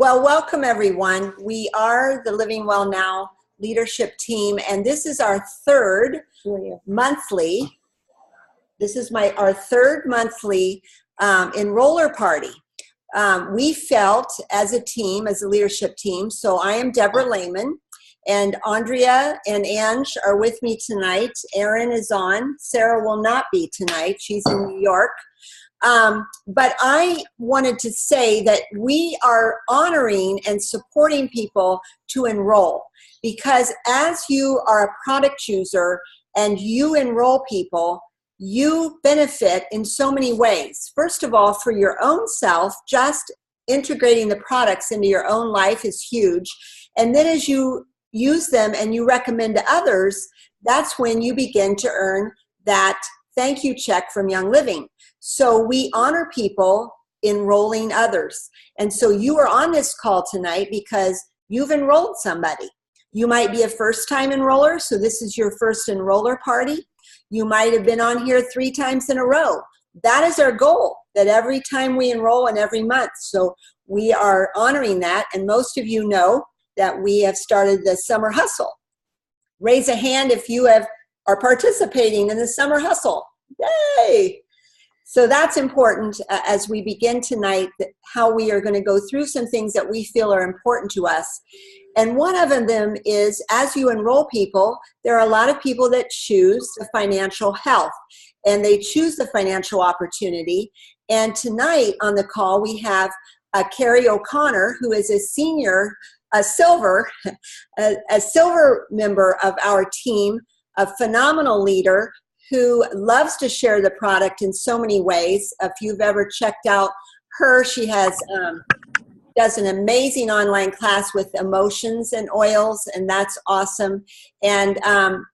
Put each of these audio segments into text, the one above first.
Well, welcome everyone. We are the Living Well Now leadership team, and this is our third monthly. This is our third monthly enroller party. We felt as a team, as a leadership team, so I am Deborah Lehman, and Andrea and Ange are with me tonight. Erin is on. Sarah will not be tonight. She's in New York. But I wanted to say that we are honoring and supporting people to enroll, because as you are a product user and you enroll people, you benefit in so many ways. First of all, for your own self, just integrating the products into your own life is huge. And then as you use them and you recommend to others, that's when you begin to earn that thank you check from Young Living. So we honor people enrolling others. And so you are on this call tonight because you've enrolled somebody. You might be a first-time enroller, so this is your first enroller party. You might have been on here 3 times in a row. That is our goal, that every time we enroll and every month. So we are honoring that, and most of you know that we have started the Summer Hustle. Raise a hand if you are participating in the Summer Hustle. Yay! So that's important as we begin tonight, how we are going to go through some things that we feel are important to us. And one of them is, as you enroll people, there are a lot of people that choose the financial health, and they choose the financial opportunity. And tonight on the call, we have Carrie O'Connor, who is a silver member of our team, a phenomenal leader who loves to share the product in so many ways. If you've ever checked out her, she does an amazing online class with emotions and oils, and that's awesome. And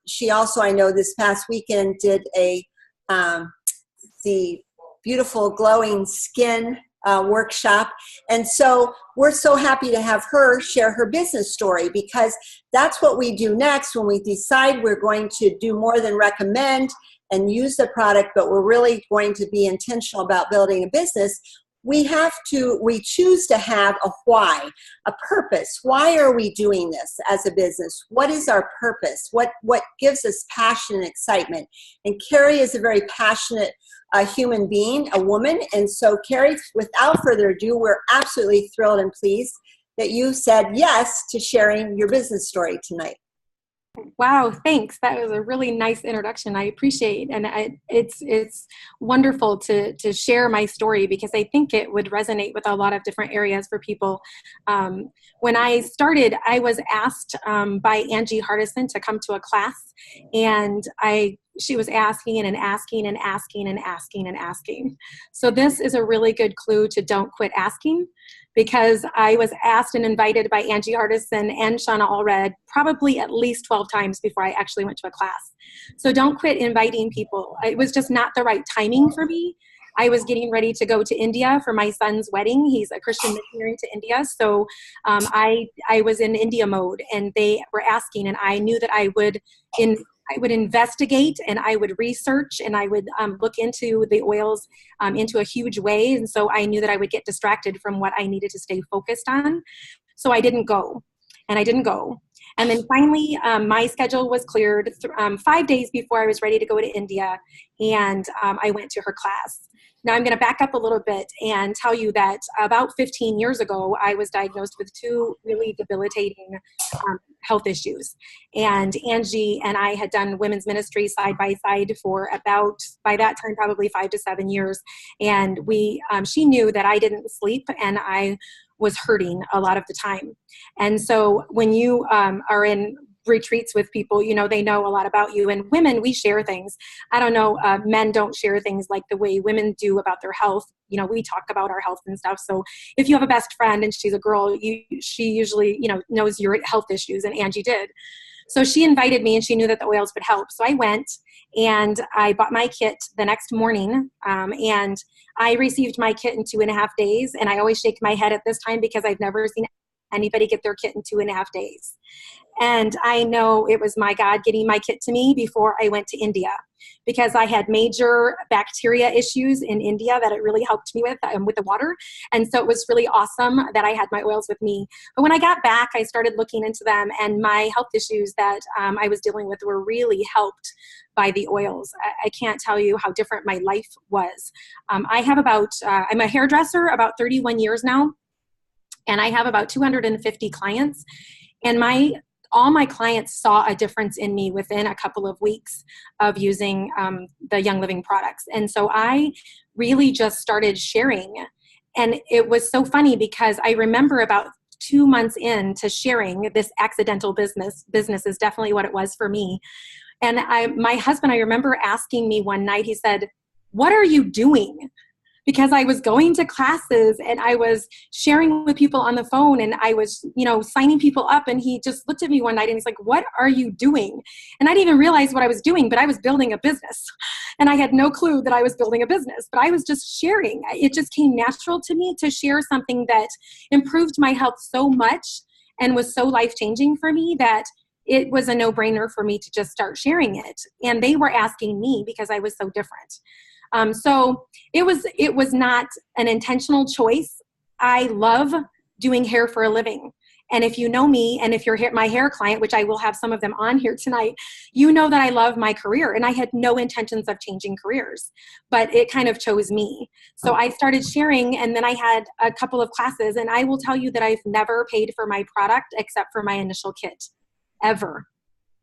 she also, I know this past weekend, did the beautiful glowing skin workshop. And so we're so happy to have her share her business story, because that's what we do next when we decide we're going to do more than recommend and use the product, but we're really going to be intentional about building a business. We choose to have a why, a purpose. Why are we doing this as a business? What is our purpose? What gives us passion and excitement? And Carrie is a very passionate human being, a woman. And so Carrie, without further ado, we're absolutely thrilled and pleased that you said yes to sharing your business story tonight. Wow, thanks. That was a really nice introduction. I appreciate, and it's wonderful to share my story, because I think it would resonate with a lot of different areas for people. When I started, I was asked by Angie Hardison to come to a class, and she was asking and asking and asking and asking and asking. So this is a really good clue to don't quit asking, because I was asked and invited by Angie Hardison and Shauna Allred probably at least 12 times before I actually went to a class. So don't quit inviting people. It was just not the right timing for me. I was getting ready to go to India for my son's wedding. He's a Christian missionary to India. So I was in India mode, and they were asking, and I knew that I would investigate, and I would research, and I would look into the oils into a huge way. And so I knew that I would get distracted from what I needed to stay focused on. So I didn't go, and I didn't go. And then finally, my schedule was cleared 5 days before I was ready to go to India, and I went to her class. Now I'm going to back up a little bit and tell you that about 15 years ago, I was diagnosed with 2 really debilitating health issues. And Angie and I had done women's ministry side by side for about, by that time, probably 5 to 7 years. And she knew that I didn't sleep, and I was hurting a lot of the time. And so when you are in retreats with people, they know a lot about you. And women, we share things. I don't know, men don't share things like the way women do about their health. We talk about our health and stuff. So if you have a best friend and she's a girl, she usually, knows your health issues, and Angie did. So she invited me, and she knew that the oils would help. So I went, and I bought my kit the next morning, and I received my kit in 2.5 days. And I always shake my head at this time, because I've never seen Anybody get their kit in 2.5 days. And I know it was my God getting my kit to me before I went to India, because I had major bacteria issues in India that it really helped me with the water. And so it was really awesome that I had my oils with me. But when I got back, I started looking into them, and my health issues that I was dealing with were really helped by the oils. I can't tell you how different my life was. I have I'm a hairdresser about 31 years now, and I have about 250 clients. And all my clients saw a difference in me within a couple of weeks of using the Young Living products. And so I really just started sharing. And it was so funny because I remember about 2 months into sharing this accidental business is definitely what it was for me. And my husband, I remember asking me one night, he said, "What are you doing?" Because I was going to classes and I was sharing with people on the phone, and I was, signing people up, and he just looked at me one night and he's like, "What are you doing?" And I didn't even realize what I was doing, but I was building a business, and I had no clue that I was building a business, but I was just sharing. It just came natural to me to share something that improved my health so much and was so life-changing for me that it was a no-brainer for me to just start sharing it. And they were asking me because I was so different. So it was not an intentional choice. I love doing hair for a living. And if you know me, and if you're my hair client, which I will have some of them on here tonight, you know that I love my career, and I had no intentions of changing careers, but it kind of chose me. So I started sharing, and then I had a couple of classes, and I will tell you that I've never paid for my product except for my initial kit, ever,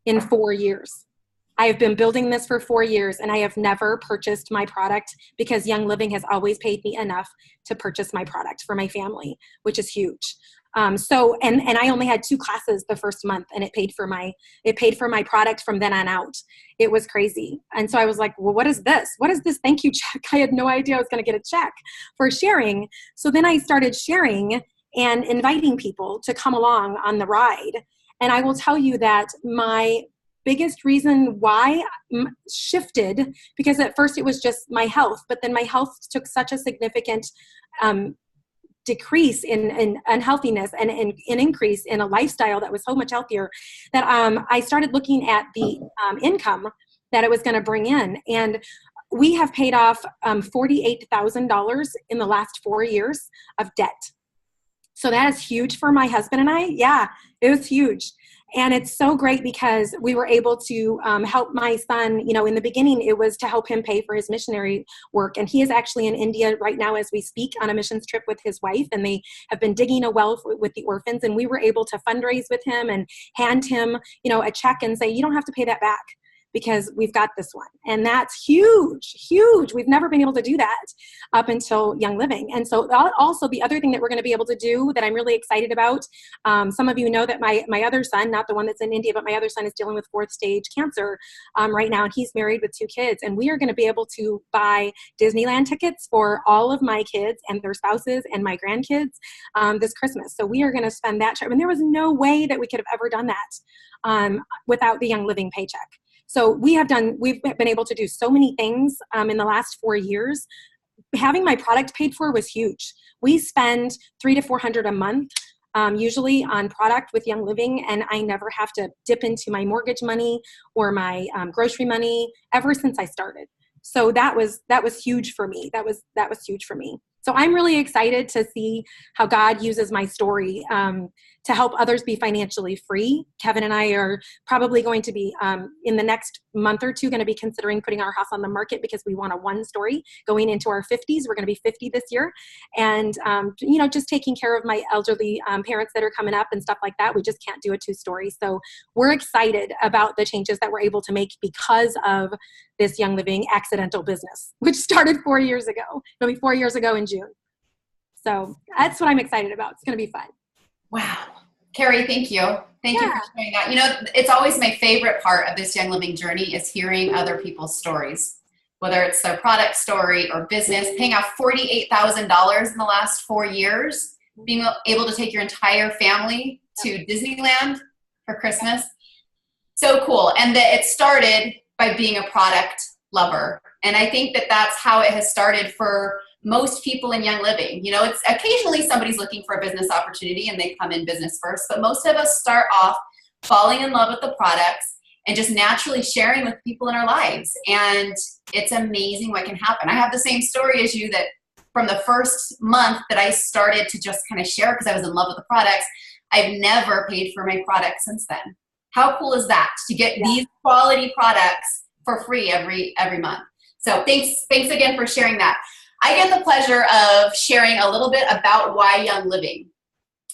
in 4 years. I have been building this for 4 years, and I have never purchased my product because Young Living has always paid me enough to purchase my product for my family, which is huge. And I only had 2 classes the first month, and it paid for my product from then on out. It was crazy. And so I was like, well, what is this? What is this thank you check? I had no idea I was going to get a check for sharing. So then I started sharing and inviting people to come along on the ride. And I will tell you that my biggest reason why I shifted, because at first it was just my health, but then my health took such a significant decrease in unhealthiness and an increase in a lifestyle that was so much healthier that I started looking at the income that it was going to bring in. And we have paid off $48,000 in the last 4 years of debt. So that is huge for my husband and I. Yeah, it was huge. And it's so great because we were able to help my son. In the beginning, it was to help him pay for his missionary work. And he is actually in India right now as we speak on a missions trip with his wife. And they have been digging a well with the orphans. And we were able to fundraise with him and hand him, a check and say, you don't have to pay that back, because we've got this one. And that's huge, huge. We've never been able to do that up until Young Living. And so also the other thing that we're going to be able to do that I'm really excited about, some of you know that my other son, not the one that's in India, but my other son is dealing with 4th stage cancer right now, and he's married with 2 kids. And we are going to be able to buy Disneyland tickets for all of my kids and their spouses and my grandkids this Christmas. So we are going to spend that trip. And there was no way that we could have ever done that without the Young Living paycheck. So we've been able to do so many things in the last 4 years. Having my product paid for was huge. We spend $300 to $400 a month usually on product with Young Living, and I never have to dip into my mortgage money or my grocery money ever since I started. So that was huge for me. That was huge for me. So I'm really excited to see how God uses my story to help others be financially free. Kevin and I are probably going to be, in the next month or two, going to be considering putting our house on the market because we want a 1-story going into our 50s. We're going to be 50 this year. And, just taking care of my elderly parents that are coming up and stuff like that. We just can't do a 2-story. So we're excited about the changes that we're able to make because of this Young Living accidental business, which started 4 years ago. It'll be 4 years ago in June. So that's what I'm excited about. It's going to be fun. Wow. Carrie, thank you. Thank you for sharing that. It's always my favorite part of this Young Living journey is hearing other people's stories, whether it's their product story or business, paying off $48,000 in the last 4 years, being able to take your entire family to Disneyland for Christmas. So cool. And that it started by being a product lover. And I think that that's how it has started for most people in Young Living. You know, it's occasionally somebody's looking for a business opportunity and they come in business first, but most of us start off falling in love with the products and just naturally sharing with people in our lives. And it's amazing what can happen. I have the same story as you, that from the first month that I started to just kind of share because I was in love with the products, I've never paid for my products since then. How cool is that, to get these quality products for free every month? So thanks again for sharing that. I get the pleasure of sharing a little bit about why Young Living.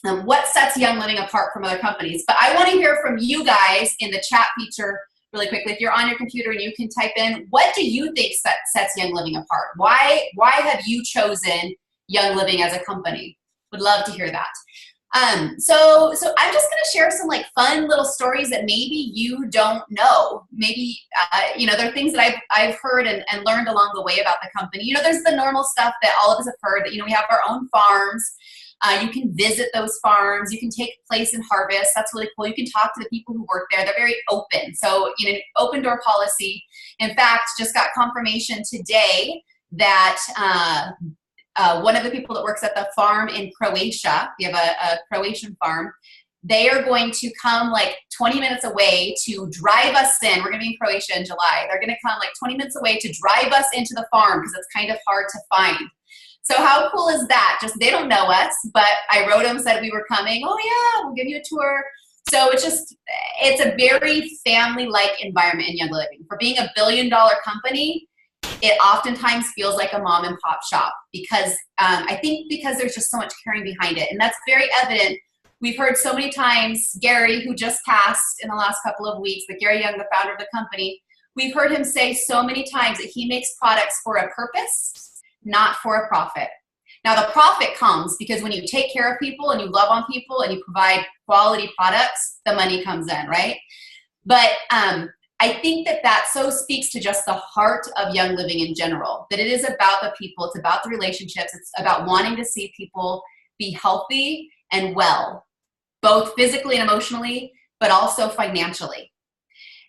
What sets Young Living apart from other companies. But I want to hear from you guys in the chat feature really quickly. If you're on your computer and you can type in, what do you think sets Young Living apart? Why have you chosen Young Living as a company? Would love to hear that. So I'm just going to share some like fun little stories that maybe you don't know. Maybe, you know, there are things that I've heard and learned along the way about the company. You know, there's the normal stuff that all of us have heard, that, you know, we have our own farms. You can visit those farms. You can take place and harvest. That's really cool. You can talk to the people who work there. They're very open. So, you know, open door policy. In fact, just got confirmation today that one of the people that works at the farm in Croatia, we have a Croatian farm, they are going to come like 20 minutes away to drive us in. We're going to be in Croatia in July. They're going to come like 20 minutes away to drive us into the farm because it's kind of hard to find. So how cool is that? Just, they don't know us, but I wrote them, said we were coming. Oh yeah, we'll give you a tour. So it's a very family-like environment in Young Living. For being $1 billion company, it oftentimes feels like a mom and pop shop because I think because there's just so much caring behind it. And that's very evident. We've heard so many times, Gary, who just passed in the last couple of weeks, but Gary Young, the founder of the company, we've heard him say so many times that he makes products for a purpose, not for a profit. Now the profit comes because when you take care of people and you love on people and you provide quality products, the money comes in, right? But I think that so speaks to just the heart of Young Living in general, that it is about the people, it's about the relationships, it's about wanting to see people be healthy and well, both physically and emotionally, but also financially.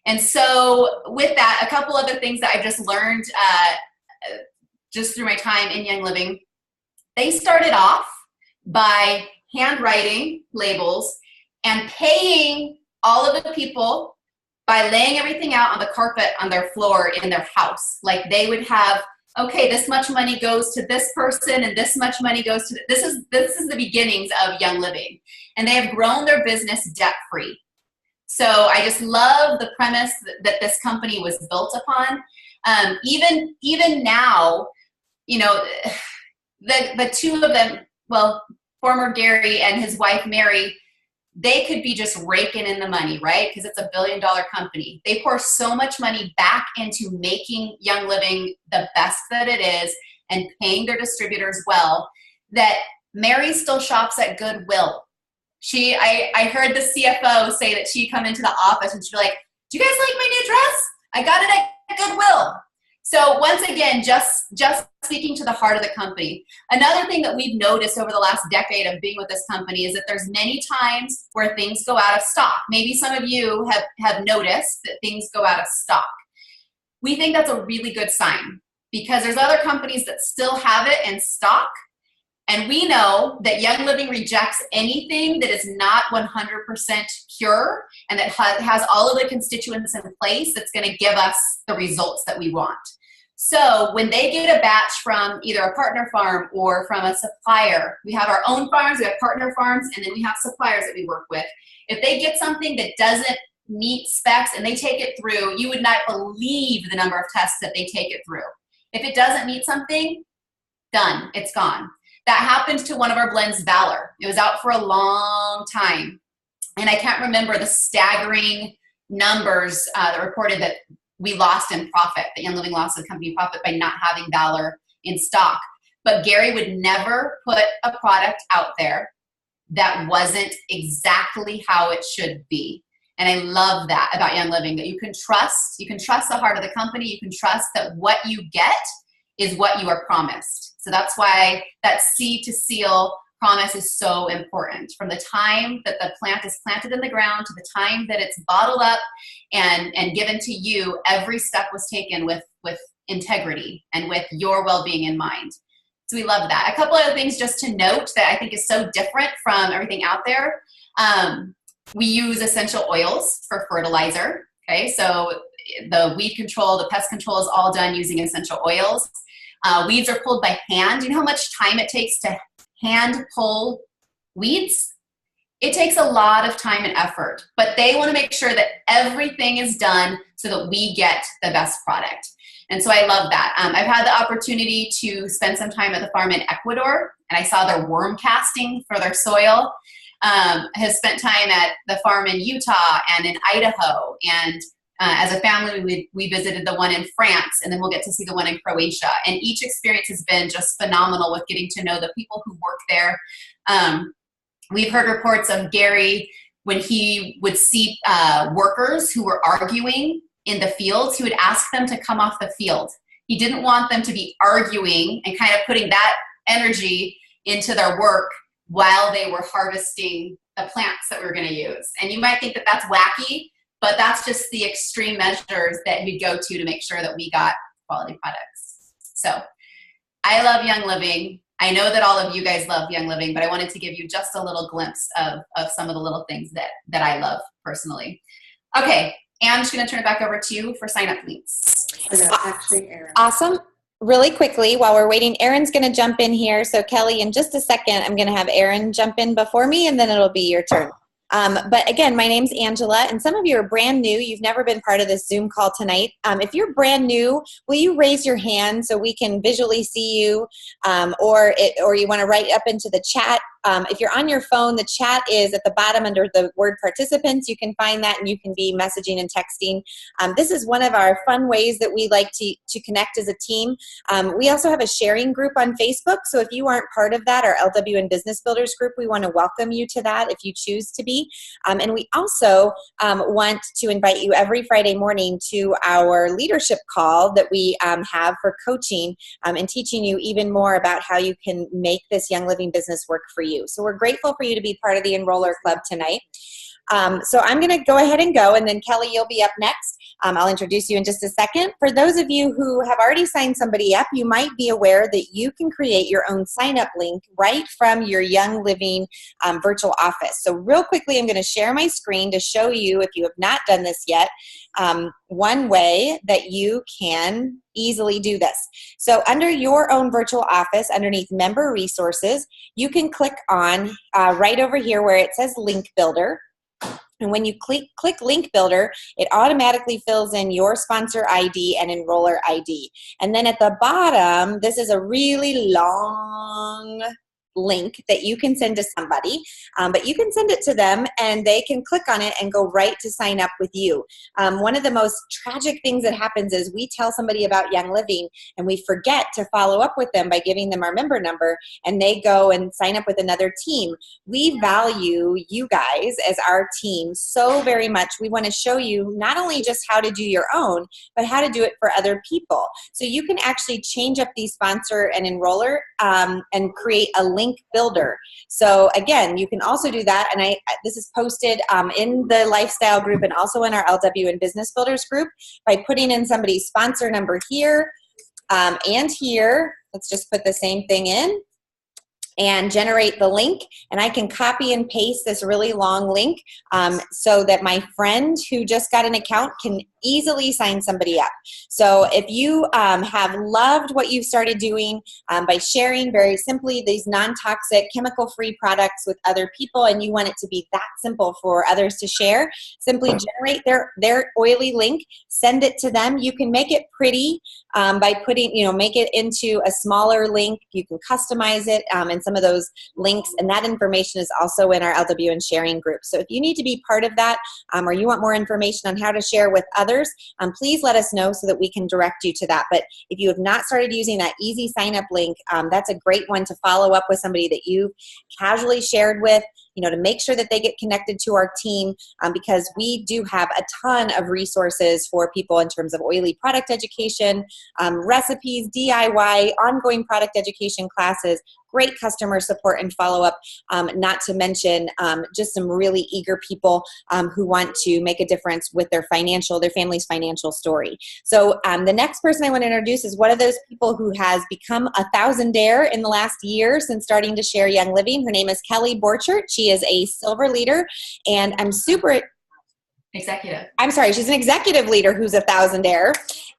And so with that, a couple other things that I've just learned just through my time in Young Living. They started off by handwriting labels and paying all of the people by laying everything out on the carpet on their floor in their house. Like they would have, okay, this much money goes to this person and this much money goes to, this is the beginnings of Young Living. And they have grown their business debt-free. So I just love the premise that this company was built upon. Even now, you know, the two of them, well, former Gary and his wife, Mary, they could be just raking in the money, right? Because it's $1 billion company. They pour so much money back into making Young Living the best that it is and paying their distributors well, that Mary still shops at Goodwill. I heard the CFO say that she'd come into the office and she'd be like, do you guys like my new dress? I got it at Goodwill. So once again, just speaking to the heart of the company. Another thing that we've noticed over the last decade of being with this company is that there's many times where things go out of stock. Maybe some of you have noticed that things go out of stock. We think that's a really good sign because there's other companies that still have it in stock. And we know that Young Living rejects anything that is not 100% pure and that has all of the constituents in place that's going to give us the results that we want. So when they get a batch from either a partner farm or from a supplier, we have our own farms, we have partner farms, and then we have suppliers that we work with. If they get something that doesn't meet specs and they take it through, you would not believe the number of tests that they take it through. If it doesn't meet something, done, it's gone. That happened to one of our blends, Valor. It was out for a long time. And I can't remember the staggering numbers that reported that we lost in profit, that Young Living lost the company profit by not having Valor in stock. But Gary would never put a product out there that wasn't exactly how it should be. And I love that about Young Living, that you can trust the heart of the company. You can trust that what you get is what you are promised. So that's why that seed to seal promise is so important. From the time that the plant is planted in the ground to the time that it's bottled up and given to you, every step was taken with integrity and with your well-being in mind. So we love that. A couple other things just to note that I think is so different from everything out there. We use essential oils for fertilizer. Okay, so the weed control, the pest control is all done using essential oils. Weeds are pulled by hand. Do you know how much time it takes to hand pull weeds? It takes a lot of time and effort, but they want to make sure that everything is done so that we get the best product. And so I love that. I've had the opportunity to spend some time at the farm in Ecuador, and I saw their worm casting for their soil. Has spent time at the farm in Utah and in Idaho. And as a family, we visited the one in France, and then we'll get to see the one in Croatia. And each experience has been just phenomenal with getting to know the people who work there. We've heard reports of Gary when he would see workers who were arguing in the fields, he would ask them to come off the field. He didn't want them to be arguing and kind of putting that energy into their work while they were harvesting the plants that we were going to use. And you might think that that's wacky, but that's just the extreme measures that you'd go to make sure that we got quality products. So I love Young Living. I know that all of you guys love Young Living, but I wanted to give you just a little glimpse of some of the little things that I love personally. Okay, Anne, I'm just going to turn it back over to you for sign-up links. Awesome. Really quickly, while we're waiting, Erin's going to jump in here. So Kelly, in just a second, I'm going to have Erin jump in before me, and then it'll be your turn. But again, my name's Angela, and some of you are brand new. You've never been part of this Zoom call tonight. If you're brand new, will you raise your hand so we can visually see you, or you want to write up into the chat? If you're on your phone, the chat is at the bottom under the word participants. You can find that, and you can be messaging and texting. This is one of our fun ways that we like to connect as a team. We also have a sharing group on Facebook, so if you aren't part of that, our LW and Business Builders group, we want to welcome you to that if you choose to be. And we also want to invite you every Friday morning to our leadership call that we have for coaching and teaching you even more about how you can make this Young Living business work for you. So we're grateful for you to be part of the Enroller Club tonight. So I'm going to go ahead and go, and then Kelly, you'll be up next. I'll introduce you in just a second. For those of you who have already signed somebody up, you might be aware that you can create your own sign-up link right from your Young Living virtual office. So real quickly, I'm going to share my screen to show you, if you have not done this yet, one way that you can easily do this. So under your own virtual office, underneath Member Resources, you can click on right over here where it says Link Builder. And when you click Link Builder, it automatically fills in your sponsor ID and enroller ID. And then at the bottom, this is a really long link that you can send to somebody, but you can send it to them and they can click on it and go right to sign up with you. One of the most tragic things that happens is we tell somebody about Young Living and we forget to follow up with them by giving them our member number, and they go and sign up with another team. We value you guys as our team so very much. We want to show you not only just how to do your own, but how to do it for other people. So you can actually change up the sponsor and enroller and create a link builder. So again, you can also do that, and this is posted in the lifestyle group and also in our LW and Business Builders group by putting in somebody's sponsor number here and here. Let's just put the same thing in and generate the link, and I can copy and paste this really long link so that my friend who just got an account can easily sign somebody up. So if you have loved what you've started doing by sharing very simply these non-toxic, chemical-free products with other people, and you want it to be that simple for others to share, simply generate their oily link, send it to them. You can make it pretty by putting, make it into a smaller link. You can customize it and some of those links, and that information is also in our LW and sharing group. So if you need to be part of that or you want more information on how to share with others, please let us know so that we can direct you to that. But if you have not started using that easy sign up link, that's a great one to follow up with somebody that you've casually shared with. to make sure that they get connected to our team, because we do have a ton of resources for people in terms of oily product education, recipes, DIY, ongoing product education classes, great customer support and follow-up, not to mention just some really eager people who want to make a difference with their family's financial story. So the next person I want to introduce is one of those people who has become a thousandaire in the last year since starting to share Young Living. Her name is Kelly Borchert. She is a silver leader, and she's an executive leader who's a thousandaire,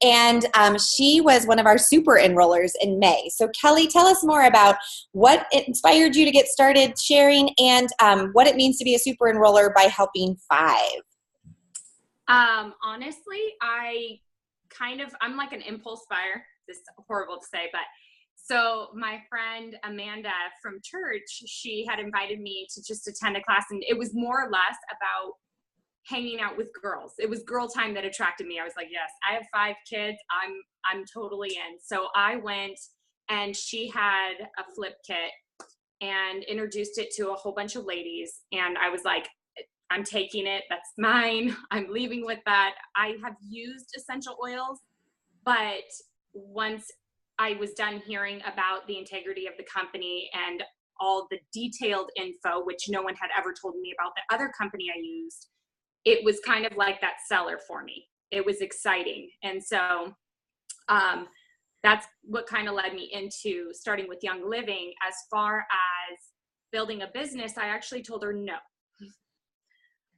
and she was one of our super enrollers in May. So Kelly, tell us more about what inspired you to get started sharing, and what it means to be a super enroller by helping 5. Honestly, I'm like an impulse buyer. This is horrible to say, but so my friend Amanda from church, she had invited me to just attend a class, and it was more or less about hanging out with girls. It was girl time that attracted me. I was like, yes, I have 5 kids. I'm totally in. So I went, and she had a flip kit and introduced it to a whole bunch of ladies. And I was like, I'm taking it. That's mine. I'm leaving with that. I have used essential oils, but once I was done hearing about the integrity of the company and all the detailed info, which no one had ever told me about the other company I used, it was kind of like that seller for me. It was exciting. And so that's what kind of led me into starting with Young Living. As far as building a business, I actually told her no.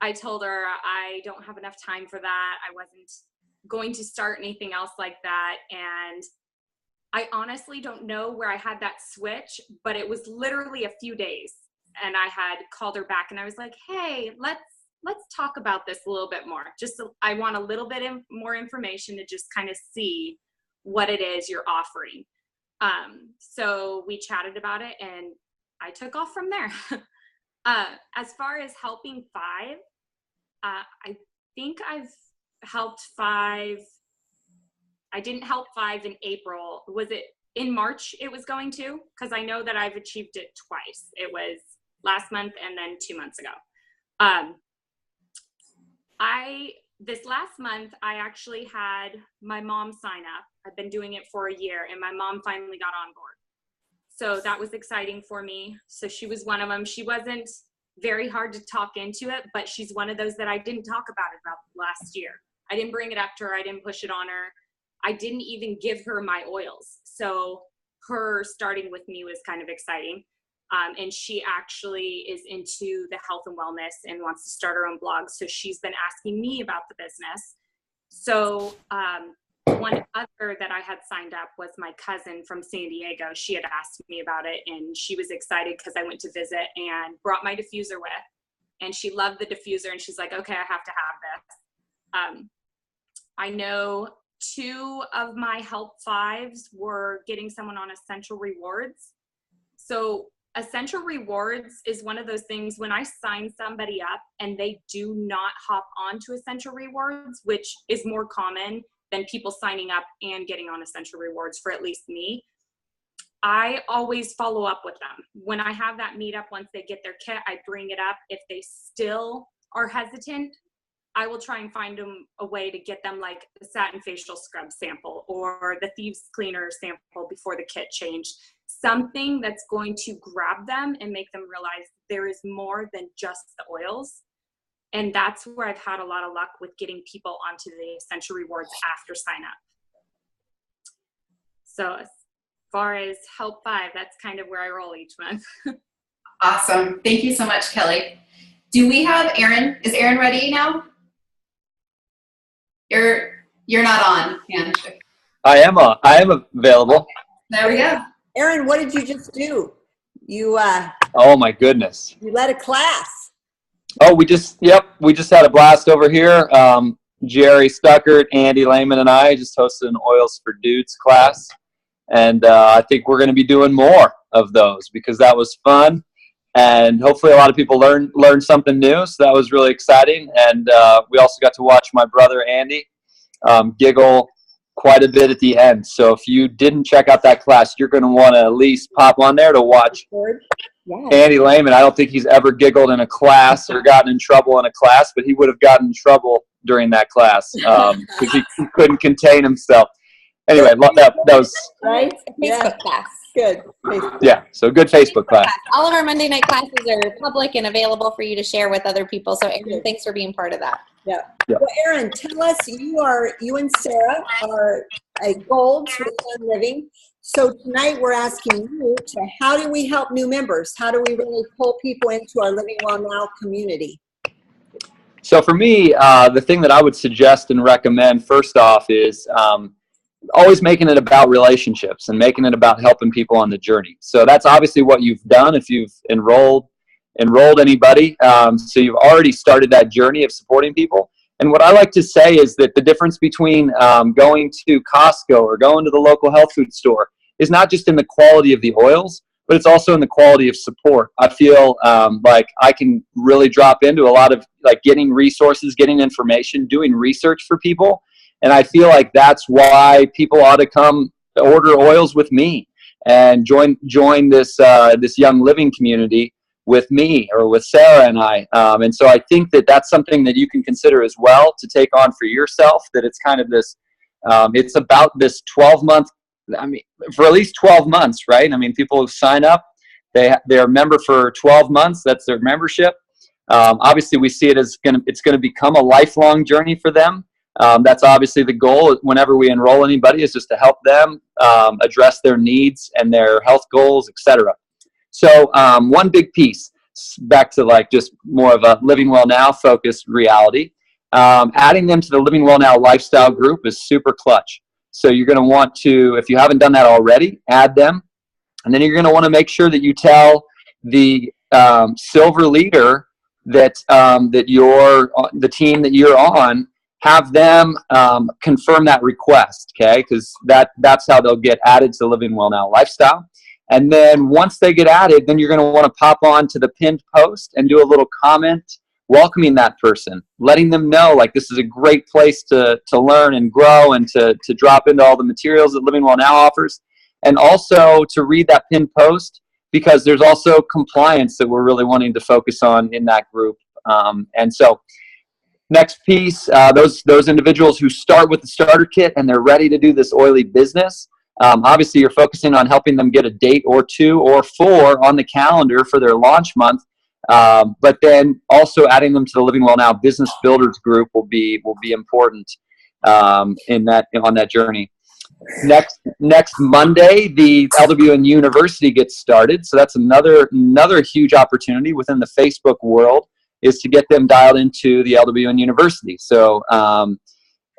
I told her I don't have enough time for that. I wasn't going to start anything else like that. And I honestly don't know where I had that switch, but it was literally a few days. And I had called her back, and I was like, hey, let's talk about this a little bit more. I want a little bit more information to just kind of see what it is you're offering. So we chatted about it, and I took off from there. As far as helping 5, I think I've helped 5. I didn't help 5 in April. Was it in March it was going to? Because I know that I've achieved it twice. It was last month and then 2 months ago. This last month, I actually had my mom sign up. I've been doing it for a year, and my mom finally got on board. So that was exciting for me. So she was one of them. She wasn't very hard to talk into it, but she's one of those that I didn't talk about last year. I didn't bring it up to her. I didn't push it on her. I didn't even give her my oils. So her starting with me was kind of exciting. And she actually is into the health and wellness and wants to start her own blog. So she's been asking me about the business. So one other that I had signed up was my cousin from San Diego. She had asked me about it, and she was excited because I went to visit and brought my diffuser with. And she loved the diffuser, and she's like, okay, I have to have this. I know 2 of my help 5s were getting someone on Essential Rewards. So Essential Rewards is one of those things when I sign somebody up and they do not hop onto Essential Rewards, which is more common than people signing up and getting on Essential Rewards, for at least me, I always follow up with them. When I have that meetup, once they get their kit, I bring it up. If they still are hesitant, I will try and find them a way to get them like the satin facial scrub sample or the thieves cleaner sample before the kit changed. Something that's going to grab them and make them realize there is more than just the oils. And that's where I've had a lot of luck with getting people onto the Essential Rewards after sign up. So as far as Help 5, that's kind of where I roll each month. Awesome. Thank you so much, Kelly. Do we have Aaron? Is Aaron ready now? You're not on, Ange. I am available. Okay. There we go. Aaron, what did you just do? You Oh my goodness. you led a class. Oh, we just had a blast over here. Jerry Stuckert, Andy Lehman, and I just hosted an Oils for Dudes class. And I think we're going to be doing more of those because that was fun. And hopefully a lot of people learned something new. So that was really exciting. And we also got to watch my brother, Andy, giggle quite a bit at the end. So if you didn't check out that class, you're going to want to at least pop on there to watch Andy Lehman, I don't think he's ever giggled in a class or gotten in trouble in a class, but he would have gotten in trouble during that class because he couldn't contain himself. Anyway, that was right. Facebook class. Good. Facebook. Yeah, so good Facebook class. All of our Monday night classes are public and available for you to share with other people. So, Erin, thanks for being part of that. Yeah. Well, Erin, tell us, you and Sarah are a Gold with Young Living. So tonight we're asking you how do we help new members? How do we really pull people into our Living Well Now community? So for me, the thing that I would suggest and recommend first off is always making it about relationships and making it about helping people on the journey. So that's obviously what you've done if you've enrolled anybody. So you've already started that journey of supporting people. And what I like to say is that the difference between going to Costco or going to the local health food store is not just in the quality of the oils, but it's also in the quality of support. I feel like I can really drop into a lot of like getting resources, getting information, doing research for people. And I feel like that's why people ought to come order oils with me and join this Young Living community with me or with Sarah and I. And so I think that that's something that you can consider as well to take on for yourself, that it's kind of this, it's about this 12-month, I mean, for at least 12 months, right? I mean, people who sign up, they're a member for 12 months. That's their membership. Obviously, we see it as it's going to become a lifelong journey for them. That's obviously the goal whenever we enroll anybody, is just to help them address their needs and their health goals, etc. So one big piece, back to like just more of a Living Well Now focused reality, adding them to the Living Well Now lifestyle group is super clutch. So you're going to want to, if you haven't done that already, add them. And then you're going to want to make sure that you tell the silver leader that the team that you're on, have them confirm that request, okay? Because that's how they'll get added to the Living Well Now lifestyle. And then once they get added, then you're going to want to pop on to the pinned post and do a little comment welcoming that person, letting them know like this is a great place to learn and grow and to drop into all the materials that Living Well Now offers. And also to read that pinned post, because there's also compliance that we're really wanting to focus on in that group. And so next piece, those individuals who start with the starter kit and they're ready to do this oily business, obviously you're focusing on helping them get a date or 2 or 4 on the calendar for their launch month. But then also adding them to the Living Well Now Business Builders group will be important on that journey. Next Monday, the LWN University gets started. So that's another huge opportunity within the Facebook world, is to get them dialed into the LWN University. So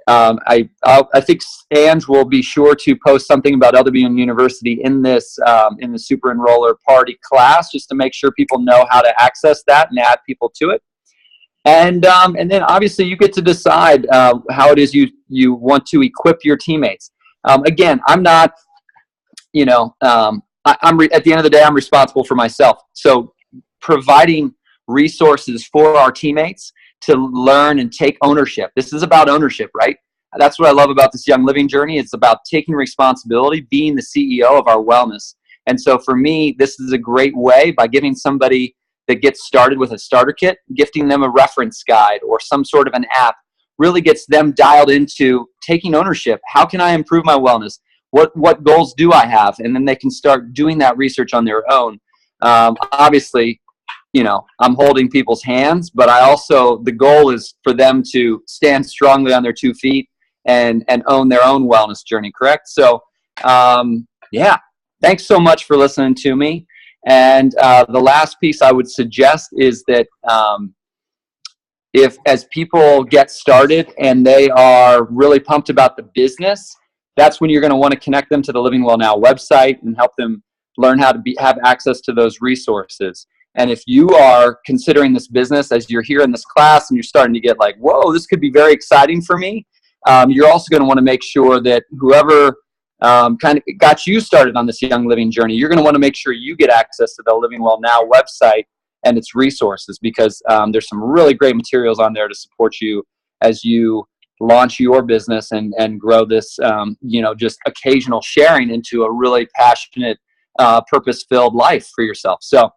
I think Ange will be sure to post something about LWN University in the Super Enroller Party class, just to make sure people know how to access that and add people to it. And then obviously you get to decide how it is you want to equip your teammates. Again, I'm not, I'm at the end of the day, I'm responsible for myself. So providing resources for our teammates to learn and take ownership. This is about ownership, right? That's what I love about this Young Living journey. It's about taking responsibility, being the CEO of our wellness. And so for me, this is a great way, by giving somebody that gets started with a starter kit, gifting them a reference guide or some sort of an app, really gets them dialed into taking ownership. How can I improve my wellness? What goals do I have? And then they can start doing that research on their own. Obviously, I'm holding people's hands, but the goal is for them to stand strongly on their 2 feet and own their own wellness journey, correct? So, thanks so much for listening to me. And the last piece I would suggest is that as people get started and they are really pumped about the business, that's when you're going to want to connect them to the Living Well Now website and help them learn how to have access to those resources. And if you are considering this business as you're here in this class and you're starting to get like, whoa, this could be very exciting for me, you're also going to want to make sure that whoever kind of got you started on this Young Living journey, you're going to want to make sure you get access to the Living Well Now website and its resources, because there's some really great materials on there to support you as you launch your business and grow this, just occasional sharing into a really passionate, purpose-filled life for yourself. So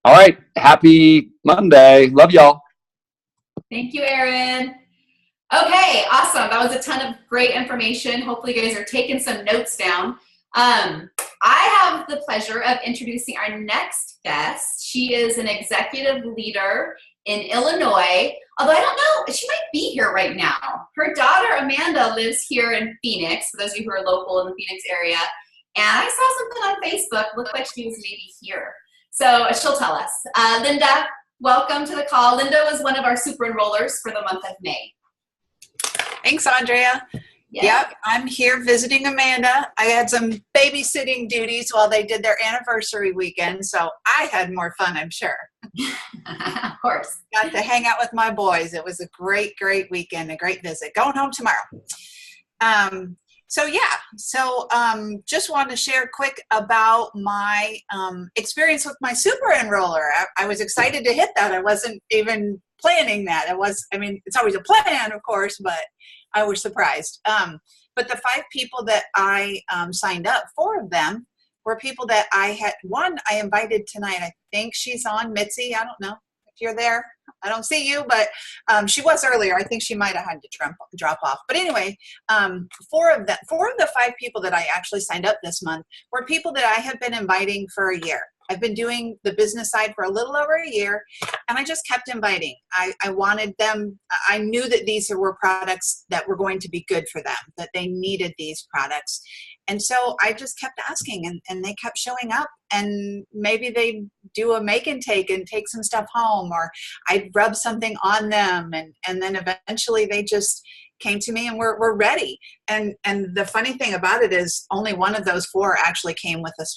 All right. Happy Monday. Love y'all. Thank you, Erin. Okay, awesome. That was a ton of great information. Hopefully you guys are taking some notes down. I have the pleasure of introducing our next guest. She is an executive leader in Illinois, although I don't know, she might be here right now. Her daughter, Amanda, lives here in Phoenix, for those of you who are local in the Phoenix area. And I saw something on Facebook, looked like she was maybe here. So she'll tell us. Linda, welcome to the call. Linda was one of our super enrollers for the month of May. Thanks, Andrea. Yep, I'm here visiting Amanda. I had some babysitting duties while they did their anniversary weekend, so I had more fun, I'm sure. Of course. Got to hang out with my boys. It was a great, great weekend, a great visit. Going home tomorrow. Just wanted to share quick about my experience with my super enroller. I was excited to hit that. I wasn't even planning that. It's always a plan, of course, but I was surprised. But the 5 people that I signed up, 4 of them were people that one I invited tonight. I think she's on, Mitzi. I don't know if you're there. I don't see you, but she was earlier. I think she might have had to drop off. But anyway, 4 of the 5 people that I actually signed up this month were people that I have been inviting for a year. I've been doing the business side for a little over a year, and I just kept inviting. I wanted them. I knew that these were products that were going to be good for them, that they needed these products. And so I just kept asking, and they kept showing up, and maybe they'd do a make and take some stuff home, or I'd rub something on them, and then eventually they just came to me and we're ready. And the funny thing about it is only one of those 4 actually came with the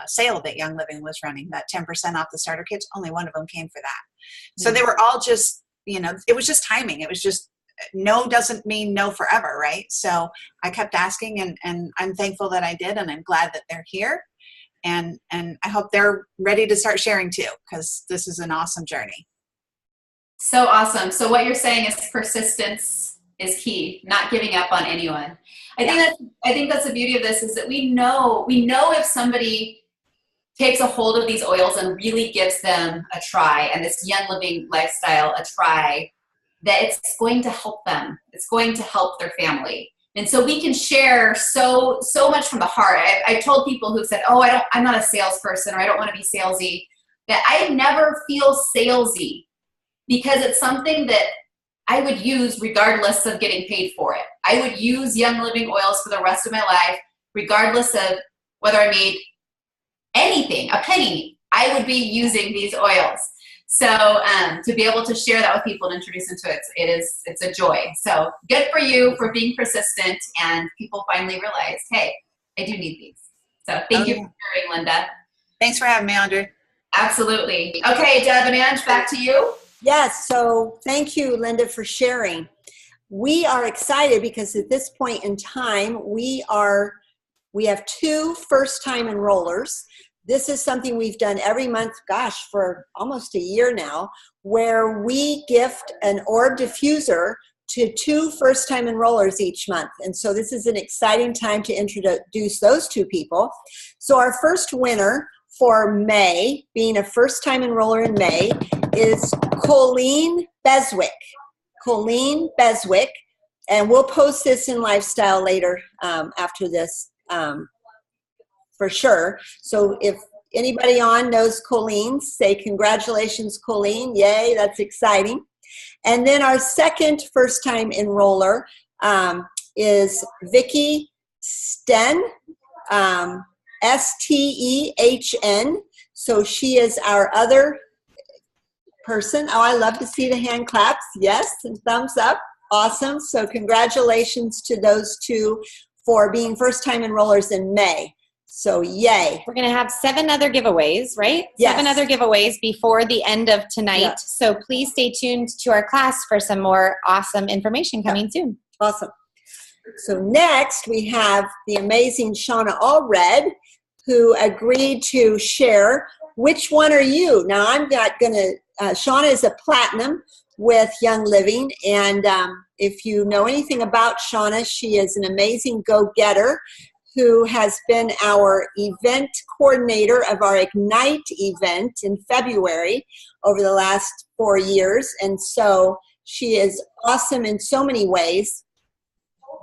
sale that Young Living was running, that 10% off the starter kits. Only one of them came for that. So they were all just, it was just timing. It was just, no doesn't mean no forever, right? So I kept asking, and I'm thankful that I did, and I'm glad that they're here. And I hope they're ready to start sharing too, because this is an awesome journey. So awesome. So what you're saying is persistence is key, not giving up on anyone. I think that's the beauty of this, is that we know if somebody takes a hold of these oils and really gives them a try, and this Young Living lifestyle a try, that it's going to help them. It's going to help their family. And so we can share so much from the heart. I told people who said, I'm not a salesperson, or I don't want to be salesy, that I never feel salesy, because it's something that I would use regardless of getting paid for it. I would use Young Living oils for the rest of my life, regardless of whether I made anything, a penny. I would be using these oils. So to be able to share that with people and introduce them to it, it's a joy. So good for you for being persistent, and people finally realized, hey, I do need these. So thank you for sharing, Linda. Thanks for having me, Andrea. Absolutely. Okay, Deb and Ange, back to you. Yes, so thank you, Linda, for sharing. We are excited because at this point in time, we have 2 first-time enrollers. This is something we've done every month, for almost a year now, where we gift an orb diffuser to 2 first-time enrollers each month. And so this is an exciting time to introduce those 2 people. So our first winner for May, being a first-time enroller in May, is Colleen Beswick. Colleen Beswick, and we'll post this in Lifestyle later after this for sure. So if anybody on knows Colleen, say congratulations, Colleen. Yay, that's exciting. And then our second first-time enroller is Vicki Sten, Stehn. So she is our other person. Oh, I love to see the hand claps. Yes, and thumbs up. Awesome. So congratulations to those 2 for being first-time enrollers in May. So yay. We're going to have 7 other giveaways, right? Yes. 7 other giveaways before the end of tonight. Yeah. So please stay tuned to our class for some more awesome information coming soon. Awesome. So next we have the amazing Shauna Allred, who agreed to share. Which one are you? Now I'm not going to, Shauna is a platinum with Young Living. And if you know anything about Shauna, she is an amazing go-getter who has been our event coordinator of our Ignite event in February over the last 4 years. And so she is awesome in so many ways.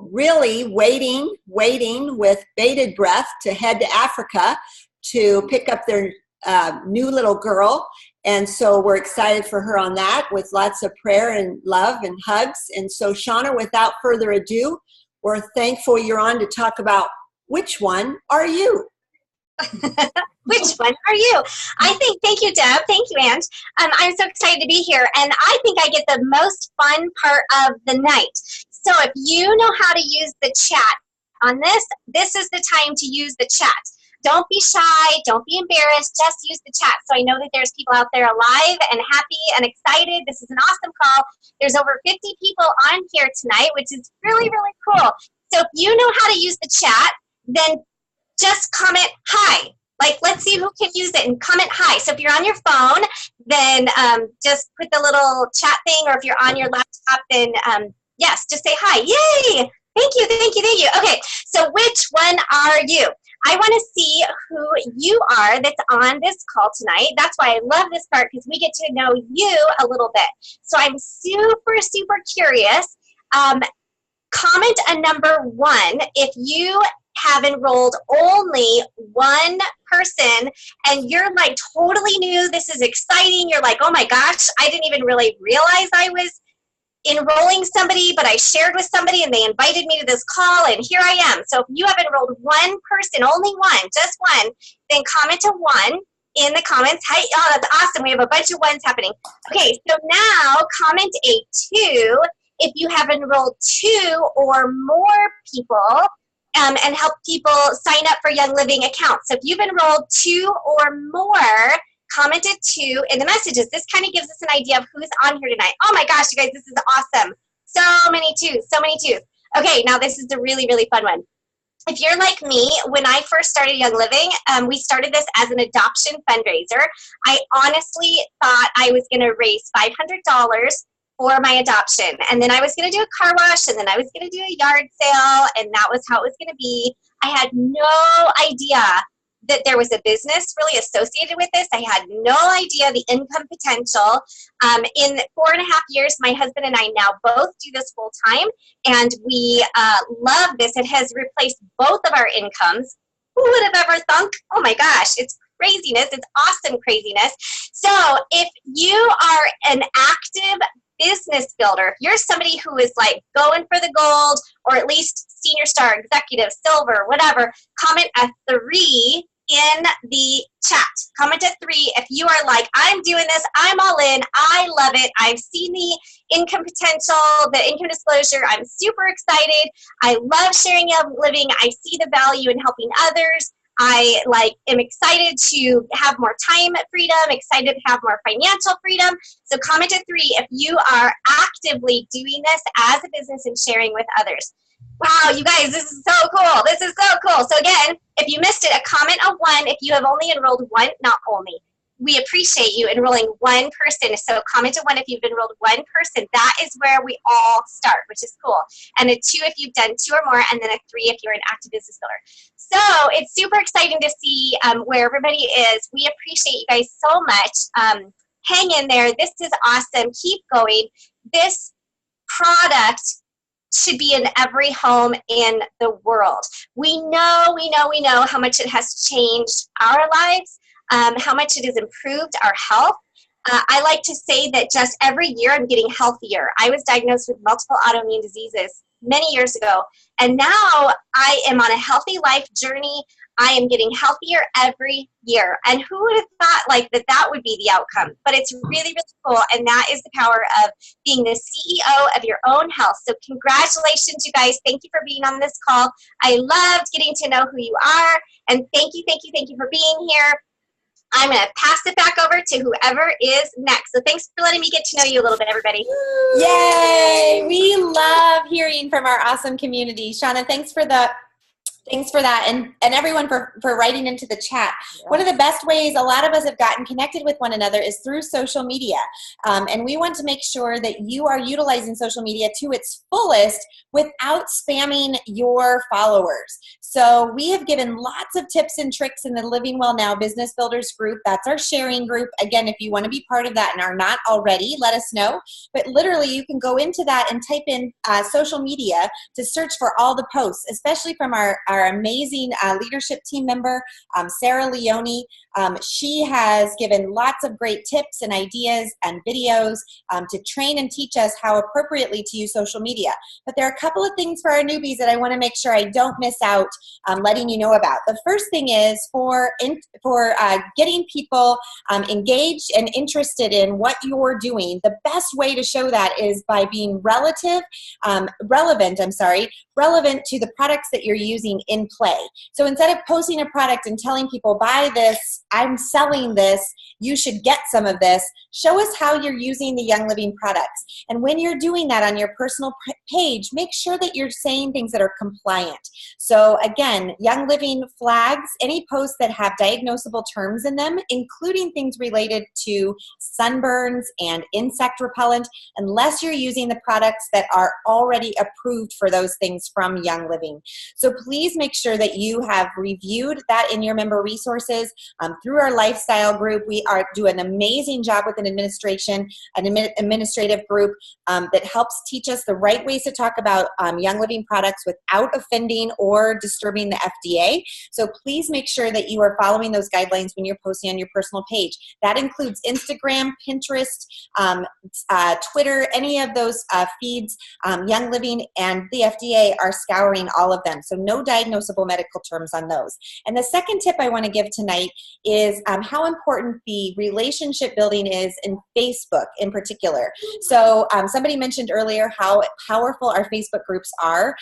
Really waiting with bated breath to head to Africa to pick up their new little girl. And so we're excited for her on that with lots of prayer and love and hugs. And so Shauna, without further ado, we're thankful you're on to talk about which one are you? Which one are you? Thank you, Deb. Thank you, Ange. I'm so excited to be here. And I think I get the most fun part of the night. So if you know how to use the chat on this is the time to use the chat. Don't be shy. Don't be embarrassed. Just use the chat. So I know that there's people out there alive and happy and excited. This is an awesome call. There's over 50 people on here tonight, which is really, really cool. So if you know how to use the chat, then just comment hi. Like, let's see who can use it and comment hi. So if you're on your phone, then just put the little chat thing, or if you're on your laptop, then yes, just say hi. Yay! Thank you, thank you, thank you. Okay, so which one are you? I want to see who you are that's on this call tonight. That's why I love this part, because we get to know you a little bit. So I'm super, super curious. Comment a number 1 if you have enrolled only one person and you're like totally new. This is exciting. You're like, oh my gosh, I didn't even really realize I was enrolling somebody, but I shared with somebody and they invited me to this call, and here I am. So if you have enrolled one person, only one, just one, then comment a 1 in the comments. Hi, oh, that's awesome. We have a bunch of 1s happening. Okay, so now comment a 2 if you have enrolled 2 or more people and help people sign up for Young Living accounts. So if you've enrolled 2 or more, comment a 2 in the messages. This kind of gives us an idea of who's on here tonight. Oh my gosh, you guys, this is awesome. So many 2s, so many 2s. Okay, now this is a really, really fun one. If you're like me, when I first started Young Living, we started this as an adoption fundraiser. I honestly thought I was going to raise $500 for my adoption. And then I was going to do a car wash, and then I was going to do a yard sale, and that was how it was going to be. I had no idea that there was a business really associated with this. I had no idea the income potential. In 4.5 years, my husband and I now both do this full time, and we love this. It has replaced both of our incomes. Who would have ever thunk? Oh my gosh, it's craziness. It's awesome craziness. So if you are an active business builder, if you're somebody who is like going for the gold, or at least senior star, executive, silver, whatever, comment a 3 in the chat. Comment a 3 if you are like, I'm doing this, I'm all in, I love it, I've seen the income potential, the income disclosure, I'm super excited, I love sharing Young Living, I see the value in helping others, I am excited to have more time freedom, excited to have more financial freedom. So comment a 3 if you are actively doing this as a business and sharing with others. Wow, you guys, this is so cool. This is so cool. So again, if you missed it, a comment a 1 if you have only enrolled 1, not only. We appreciate you enrolling 1 person. So comment a 1 if you've enrolled 1 person. That is where we all start, which is cool. And a 2 if you've done 2 or more, and then a 3 if you're an active business builder. So it's super exciting to see where everybody is. We appreciate you guys so much. Hang in there. This is awesome. Keep going. This product should be in every home in the world. We know how much it has changed our lives, how much it has improved our health. I like to say that just every year I'm getting healthier. I was diagnosed with multiple autoimmune diseases many years ago, and now I am on a healthy life journey. I am getting healthier every year. And who would have thought that would be the outcome? But it's really, really cool, and that is the power of being the CEO of your own health. So congratulations, you guys. Thank you for being on this call. I loved getting to know who you are, and thank you for being here. I'm going to pass it back over to whoever is next. So thanks for letting me get to know you a little bit, everybody. Yay! We love hearing from our awesome community. Shauna, thanks for the Thanks for that. And everyone for writing into the chat. Yeah. One of the best ways a lot of us have gotten connected with one another is through social media. And we want to make sure that you are utilizing social media to its fullest without spamming your followers. So we have given lots of tips and tricks in the Living Well Now Business Builders group. That's our sharing group. Again, if you want to be part of that and are not already, let us know. But literally, you can go into that and type in social media to search for all the posts, especially from our amazing leadership team member, Sarah Leone. She has given lots of great tips and ideas and videos to train and teach us how appropriately to use social media. But there are a couple of things for our newbies that I want to make sure I don't miss out letting you know about. The first thing is for getting people engaged and interested in what you're doing. The best way to show that is by being relevant to the products that you're using in play. So instead of posting a product and telling people, buy this, I'm selling this, you should get some of this, show us how you're using the Young Living products. And when you're doing that on your personal page, make sure that you're saying things that are compliant. So again, Young Living flags any posts that have diagnosable terms in them, including things related to sunburns and insect repellent, unless you're using the products that are already approved for those things from Young Living. So please make sure that you have reviewed that in your member resources. Through our lifestyle group, we do an amazing job with an administrative group that helps teach us the right ways to talk about Young Living products without offending or disturbing the FDA. So please make sure that you are following those guidelines when you're posting on your personal page. That includes Instagram, Pinterest, Twitter, any of those feeds. Young Living and the FDA are scouring all of them. So no diagnosable medical terms on those. And the second tip I want to give tonight is how important the relationship building is in Facebook in particular. So somebody mentioned earlier how powerful our Facebook groups are.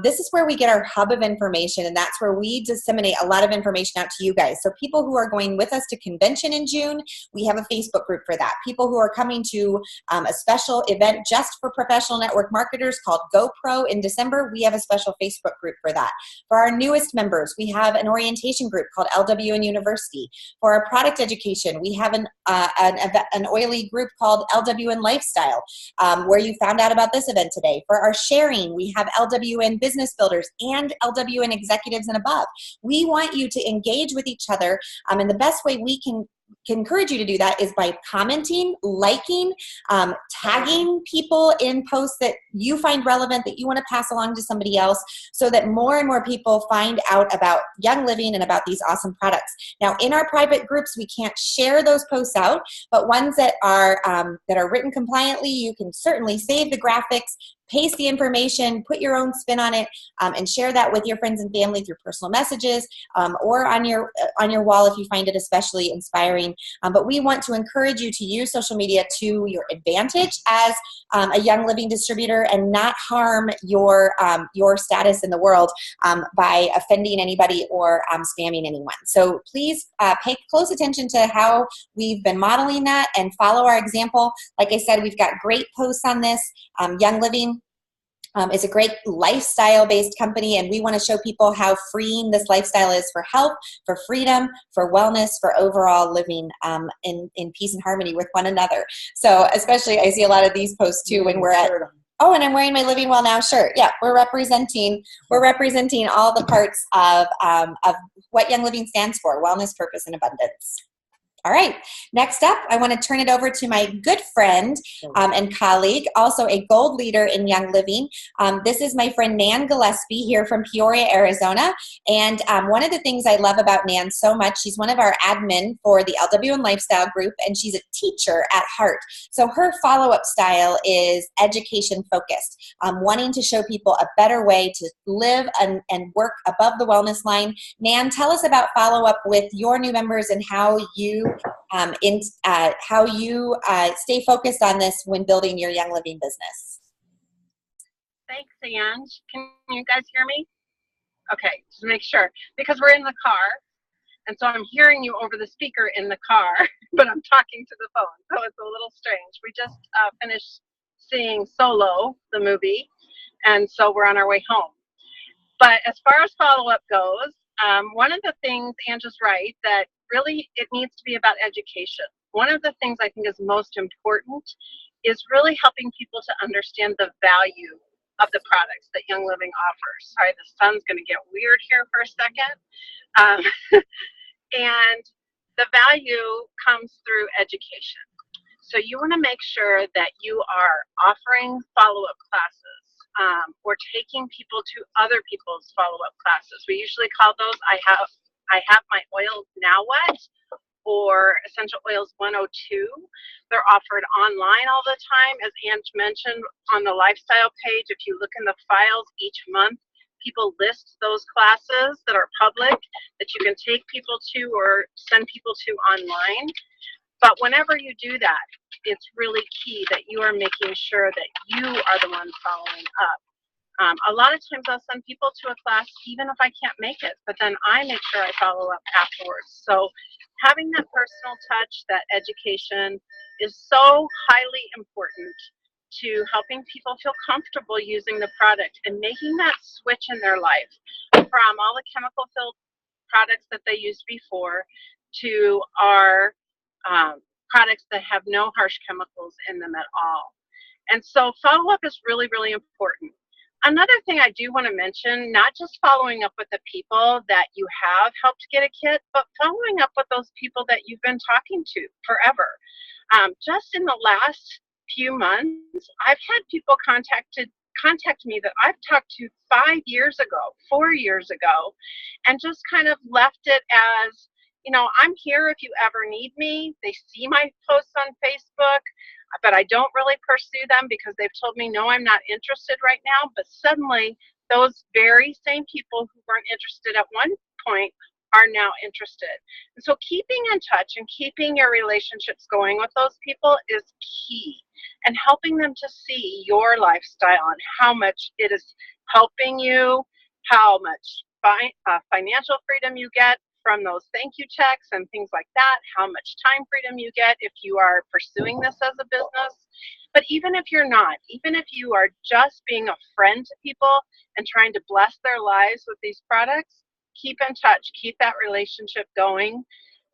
This is where we get our hub of information, and that's where we disseminate a lot of information out to you guys. So people who are going with us to convention in June, we have a Facebook group for that. People who are coming to a special event just for professional network marketers called GoPro in December, we have a special Facebook group for that. For our newest members, we have an orientation group called LWN University. For our product education, we have an oily group called LWN Lifestyle, where you found out about this event today. For our sharing, we have LWN Business Builders and LWN Executives and above. We want you to engage with each other, and the best way we can encourage you to do that is by commenting, liking, tagging people in posts that you find relevant, that you want to pass along to somebody else, so that more and more people find out about Young Living and about these awesome products. Now, in our private groups, we can't share those posts out, but ones that are written compliantly, you can certainly save the graphics, paste the information, put your own spin on it, and share that with your friends and family through personal messages or on your wall if you find it especially inspiring. But we want to encourage you to use social media to your advantage as a Young Living distributor and not harm your status in the world by offending anybody or spamming anyone. So please pay close attention to how we've been modeling that and follow our example. Like I said, we've got great posts on this. Young Living is a great lifestyle-based company, and we want to show people how freeing this lifestyle is for health, for freedom, for wellness, for overall living in peace and harmony with one another. So especially, I see a lot of these posts too when we're at. Oh, and I'm wearing my Living Well Now shirt. Yeah, we're representing all the parts of what Young Living stands for: wellness, purpose, and abundance. All right, next up, I want to turn it over to my good friend and colleague, also a gold leader in Young Living. This is my friend Nan Gillespie here from Peoria, Arizona. And one of the things I love about Nan so much, she's one of our admin for the LWN Lifestyle Group, and she's a teacher at heart. So her follow-up style is education focused, wanting to show people a better way to live and work above the wellness line. Nan, tell us about follow-up with your new members and how you stay focused on this when building your Young Living business. Thanks, Ange. Can you guys hear me? Okay, just make sure, because we're in the car, and so I'm hearing you over the speaker in the car, but I'm talking to the phone, so it's a little strange. We just finished seeing Solo, the movie, and so we're on our way home. But as far as follow-up goes, one of the things, Angela's right, that really it needs to be about education. One of the things I think is most important is really helping people to understand the value of the products that Young Living offers. Sorry, the sun's going to get weird here for a second. And the value comes through education. So you want to make sure that you are offering follow-up classes or taking people to other people's follow-up classes. We usually call those I have my oil now what, or Essential Oils 102. They're offered online all the time. As Ange mentioned, on the lifestyle page, if you look in the files each month, people list those classes that are public that you can take people to or send people to online. But whenever you do that, it's really key that you are making sure that you are the one following up. A lot of times I'll send people to a class even if I can't make it, but then I make sure I follow up afterwards. So having that personal touch, that education is so highly important to helping people feel comfortable using the product and making that switch in their life from all the chemical filled products that they used before to our products that have no harsh chemicals in them at all. And so follow-up is really, really important. Another thing I do want to mention, not just following up with the people that you have helped get a kit, but following up with those people that you've been talking to forever. Just in the last few months, I've had people contact me that I've talked to 5 years ago, 4 years ago, and just kind of left it as, you know, I'm here if you ever need me. They see my posts on Facebook, but I don't really pursue them because they've told me, no, I'm not interested right now. But suddenly, those very same people who weren't interested at one point are now interested. And so keeping in touch and keeping your relationships going with those people is key, and helping them to see your lifestyle and how much it is helping you, how much financial freedom you get from those thank you checks and things like that, how much time freedom you get if you are pursuing this as a business. But even if you're not, even if you are just being a friend to people and trying to bless their lives with these products, keep in touch, keep that relationship going,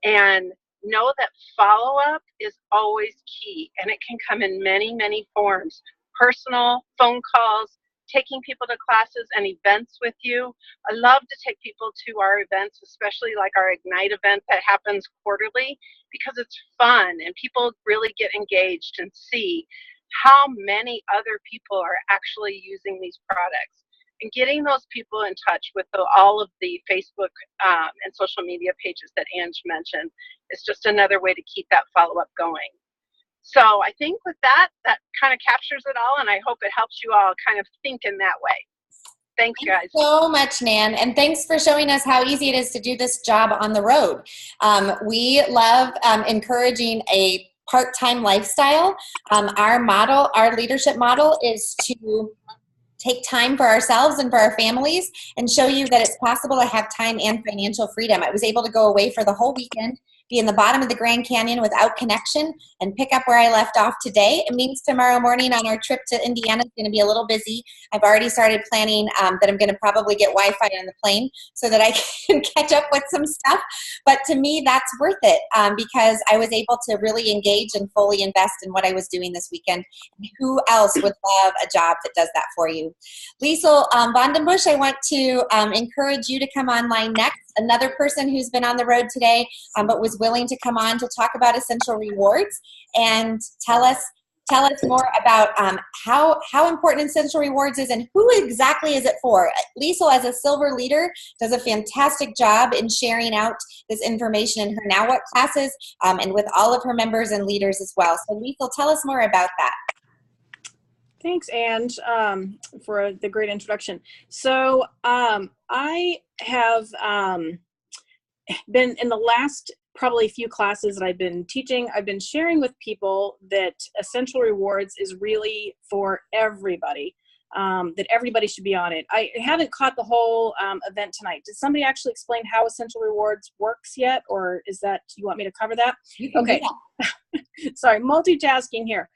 and know that follow-up is always key, and it can come in many, many forms. Personal, phone calls, taking people to classes and events with you. I love to take people to our events, especially like our Ignite event that happens quarterly, because it's fun and people really get engaged and see how many other people are actually using these products. And getting those people in touch with all of the Facebook and social media pages that Ange mentioned is just another way to keep that follow-up going. So I think with that kind of captures it all, and I hope it helps you all kind of think in that way. Thanks, guys. Thanks so much, Nan, and thanks for showing us how easy it is to do this job on the road. We love encouraging a part-time lifestyle. Our leadership model is to take time for ourselves and for our families and show you that it's possible to have time and financial freedom. I was able to go away for the whole weekend, be in the bottom of the Grand Canyon without connection, and pick up where I left off today. It means tomorrow morning on our trip to Indiana is going to be a little busy. I've already started planning that I'm going to probably get Wi-Fi on the plane so that I can catch up with some stuff. But to me, that's worth it because I was able to really engage and fully invest in what I was doing this weekend. And who else would love a job that does that for you? Liesl Vandenbusch, I want to encourage you to come online next. Another person who's been on the road today but was willing to come on to talk about Essential Rewards and tell us more about how important Essential Rewards is and who exactly is it for. Liesl, as a silver leader, does a fantastic job in sharing out this information in her Now What classes and with all of her members and leaders as well. So Liesl, tell us more about that. Thanks, Ange, for the great introduction. So I have been in the last probably few classes that I've been teaching, I've been sharing with people that Essential Rewards is really for everybody, that everybody should be on it. I haven't caught the whole event tonight. Did somebody actually explain how Essential Rewards works yet, or is that, you want me to cover that? Okay. Sorry, multitasking here.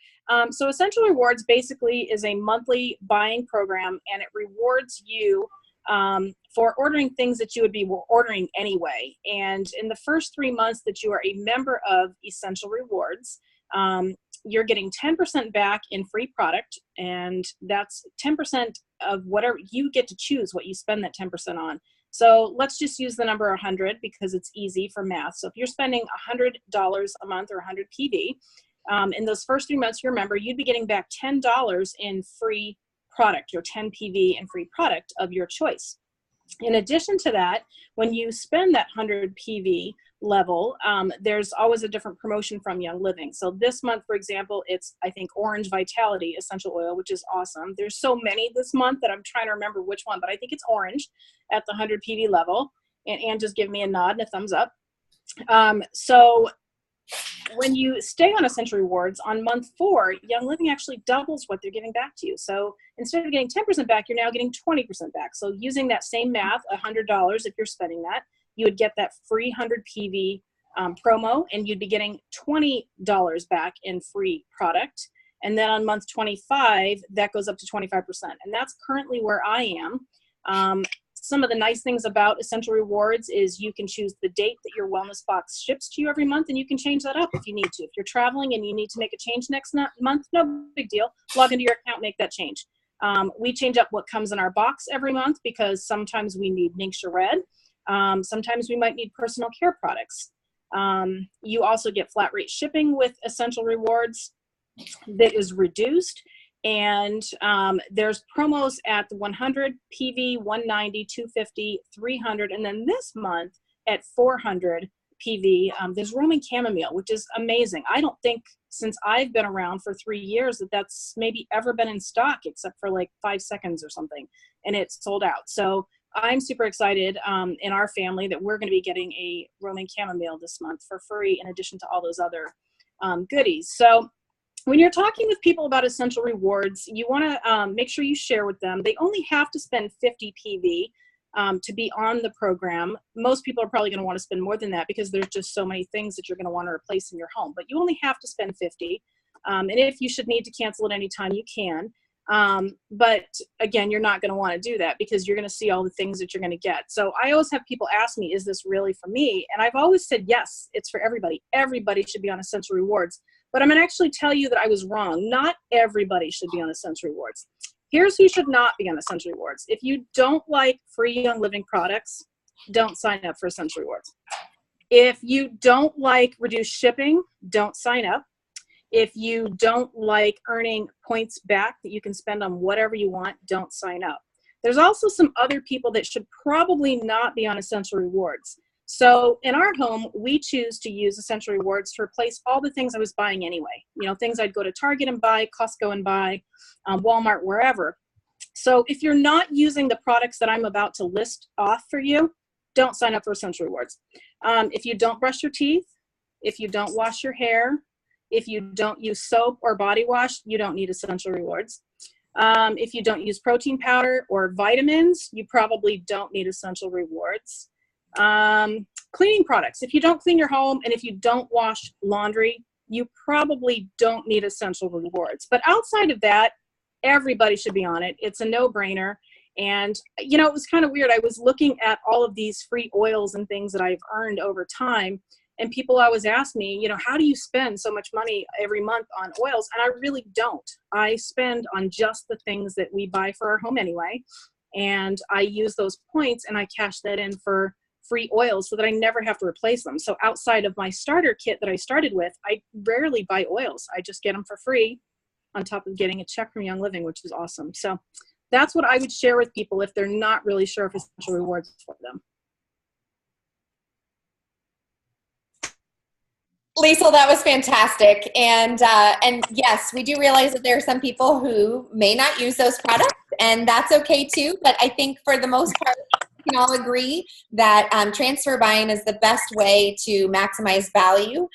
So Essential Rewards basically is a monthly buying program, and it rewards you for ordering things that you would be ordering anyway. And in the first 3 months that you are a member of Essential Rewards, you're getting 10% back in free product, and that's 10% of whatever you get to choose what you spend that 10% on. So let's just use the number 100 because it's easy for math. So if you're spending $100 a month or 100 PV, in those first 3 months you're a member, you'd be getting back $10 in free product, your 10 PV and free product of your choice. In addition to that, when you spend that 100 PV level, there's always a different promotion from Young Living. So this month, for example, it's, I think, Orange Vitality Essential Oil, which is awesome. There's so many this month that I'm trying to remember which one, but I think it's Orange at the 100 PV level. And just give me a nod and a thumbs up. So when you stay on Essential Rewards, on month 4, Young Living actually doubles what they're giving back to you. So instead of getting 10% back, you're now getting 20% back. So using that same math, $100 if you're spending that, you would get that free 100 PV promo, and you'd be getting $20 back in free product. And then on month 25, that goes up to 25%. And that's currently where I am. Some of the nice things about Essential Rewards is you can choose the date that your wellness box ships to you every month, and you can change that up if you need to. If you're traveling and you need to make a change next month, no big deal. Log into your account, make that change. We change up what comes in our box every month because sometimes we need Ningxia Red. Sometimes we might need personal care products. You also get flat rate shipping with Essential Rewards that is reduced. And there's promos at the 100 PV, 190, 250, 300, and then this month at 400 PV, there's Roman chamomile, which is amazing. I don't think since I've been around for 3 years that that's maybe ever been in stock except for like 5 seconds or something, and it's sold out. So I'm super excited in our family that we're going to be getting a Roman chamomile this month for free in addition to all those other goodies. So when you're talking with people about Essential Rewards, you want to make sure you share with them. They only have to spend 50 PV to be on the program. Most people are probably going to want to spend more than that because there's just so many things that you're going to want to replace in your home. But you only have to spend 50. And if you should need to cancel at any time, you can. But again, you're not going to want to do that because you're going to see all the things that you're going to get. So I always have people ask me, is this really for me? And I've always said, yes, it's for everybody. Everybody should be on Essential Rewards. But I'm going to actually tell you that I was wrong. Not everybody should be on Essential Rewards. Here's who should not be on Essential Rewards. If you don't like free Young Living products, don't sign up for Essential Rewards. If you don't like reduced shipping, don't sign up. If you don't like earning points back that you can spend on whatever you want, don't sign up. There's also some other people that should probably not be on Essential Rewards. So in our home, we choose to use Essential Rewards to replace all the things I was buying anyway. You know, things I'd go to Target and buy, Costco and buy, Walmart, wherever. So if you're not using the products that I'm about to list off for you, don't sign up for Essential Rewards. If you don't brush your teeth, if you don't wash your hair, if you don't use soap or body wash, you don't need Essential Rewards. If you don't use protein powder or vitamins, you probably don't need Essential Rewards. Cleaning products. If you don't clean your home and if you don't wash laundry, you probably don't need Essential Rewards. But outside of that, everybody should be on it. It's a no-brainer. And, you know, it was kind of weird. I was looking at all of these free oils and things that I've earned over time. And people always ask me, you know, how do you spend so much money every month on oils? And I really don't. I spend on just the things that we buy for our home anyway. And I use those points and I cash that in for free oils so that I never have to replace them. So outside of my starter kit that I started with, I rarely buy oils. I just get them for free on top of getting a check from Young Living, which is awesome. So that's what I would share with people if they're not really sure if Essential Rewards is for them. Liesl, that was fantastic. And yes, we do realize that there are some people who may not use those products, and that's okay too. But I think for the most part, we can all agree that transfer buying is the best way to maximize value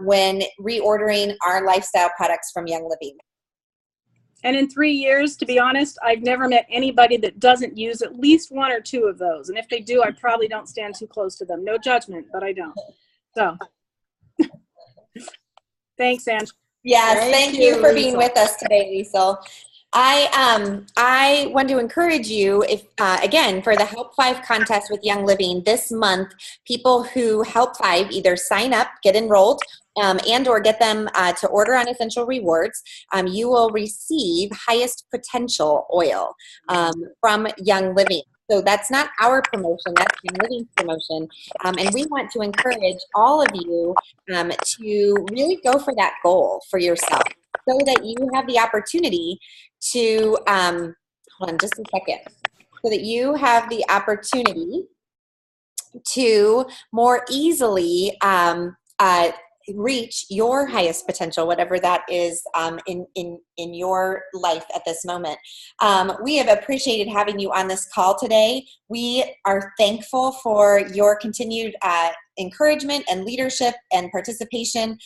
when reordering our lifestyle products from Young Living. And in 3 years, to be honest, I've never met anybody that doesn't use at least one or two of those. And if they do, I probably don't stand too close to them. No judgment, but I don't. So thanks, Ange. Yes, thank you for being with us today, Liesl. I want to encourage you, if again, for the Help 5 contest with Young Living this month, people who Help 5 either sign up, get enrolled, and or get them to order on Essential Rewards, you will receive Highest Potential oil from Young Living. So that's not our promotion, that's Young Living's promotion. And we want to encourage all of you to really go for that goal for yourself so that you have the opportunity to, hold on just a second, so that you have the opportunity to more easily reach your highest potential, whatever that is in your life at this moment. We have appreciated having you on this call today. We are thankful for your continued encouragement and leadership and participation